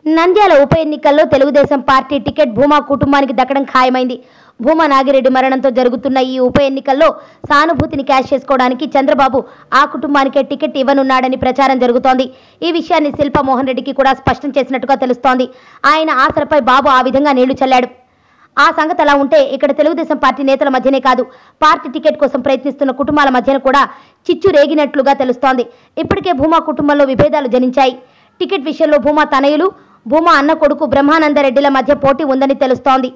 నంద్యాల ఉప ఎన్నికల్లో Telugu Desam party ticket Bhuma కుటుంబానికి దక్కడం ఖాయమైంది. భూమా నాగిరెడ్డి మరణంతో జరుగుతున్న ఈ ఉప ఎన్నికల్లో సానుభూతిని క్యాష్ చేసుకోవడానికి చంద్రబాబు ఆ కుటుంబానికే టికెట్ ఇవ్వనున్నాడని ప్రచారం జరుగుతోంది. ఈ విషయాన్ని శిల్పా మోహన్ రెడ్డికి కూడా స్పష్టం చేసినట్టుగా తెలుస్తోంది. ఆయన ఆశలపై బాబు ఆ విధంగా నీళ్లు చల్లాడు. ఆ సంగతి అలా ఉంటే ఇక్కడ తెలుగుదేశం పార్టీ నేతల మధ్యనే కాదు, పార్టీ టికెట్ కోసం ప్రయత్నిస్తున్న కుటుంబాల మధ్యన కూడా చిచ్చు రేగినట్లుగా తెలుస్తోంది. ఇప్పటికే భూమా కుటుంబంలో విభేదాలు జనించాయి. టికెట్ విషయంలో భూమా తనయులు, భూమా అన్న కొడుకు బ్రహ్మానందరెడ్డిల మధ్య పోటీ ఉందని తెలుస్తోంది.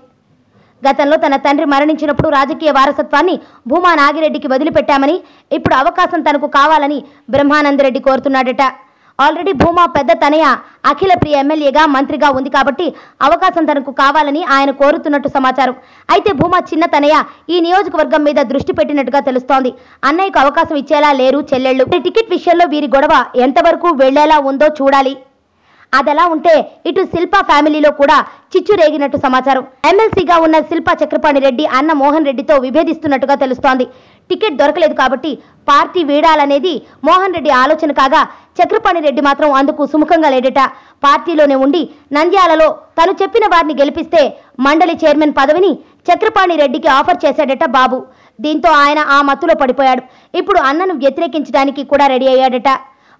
గతంలో తన తండ్రి మరణించినప్పుడు రాజకీయ వారసత్వాన్ని భూమా నాగిరెడ్డికి వదిలిపెట్టామని, ఇప్పుడు అవకాశం తనకు కావాలని బ్రహ్మానందరెడ్డి కోరుతున్నాడట. ఆల్రెడీ భూమా పెద్ద తనయ అఖిల ప్రియ ఎమ్మెల్యేగా మంత్రిగా ఉంది కాబట్టి అవకాశం తనకు కావాలని ఆయన కోరుతున్నట్టు సమాచారం. అయితే భూమా చిన్న తనయ ఈ నియోజకవర్గం మీద దృష్టి పెట్టినట్టుగా తెలుస్తోంది. అన్నయ్యకు అవకాశం ఇచ్చేలా లేరు చెల్లెళ్ళు. టికెట్ విషయంలో వీరి గొడవ ఎంతవరకు వెళ్లేలా ఉందో చూడాలి. అదలా ఉంటే ఇటు శిల్పా ఫ్యామిలీలో కూడా చిచ్చు రేగినట్టు సమాచారం. ఎమ్మెల్సీగా ఉన్న శిల్పా చక్రపాణి రెడ్డి అన్న మోహన్ రెడ్డితో విభేదిస్తున్నట్టుగా తెలుస్తోంది. టికెట్ దొరకలేదు కాబట్టి పార్టీ వీడాలనేది మోహన్ రెడ్డి ఆలోచన కాగా, చక్రపాణి రెడ్డి మాత్రం అందుకు సుముఖంగా లేడట. పార్టీలోనే ఉండి నంద్యాలలో తను చెప్పిన వారిని గెలిపిస్తే మండలి చైర్మన్ పదవిని చక్రపాణి రెడ్డికి ఆఫర్ చేశాడట బాబు. దీంతో ఆయన ఆ మత్తులో పడిపోయాడు. ఇప్పుడు అన్నను వ్యతిరేకించడానికి కూడా రెడీ అయ్యాడట.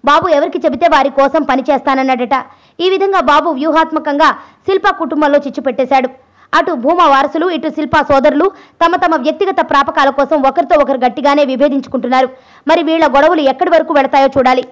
బాబు ఎవరికి చెబితే వారి కోసం పనిచేస్తానన్నాడట. ఈ విధంగా బాబు వ్యూహాత్మకంగా శిల్పా కుటుంబంలో చిచ్చు పెట్టేశాడు. అటు భూమా వారసులు, ఇటు శిల్పా సోదరులు తమ తమ వ్యక్తిగత ప్రాపకాల కోసం ఒకరితో ఒకరు గట్టిగానే విభేదించుకుంటున్నారు. మరి వీళ్ల గొడవలు ఎక్కడి వరకు వెళతాయో చూడాలి.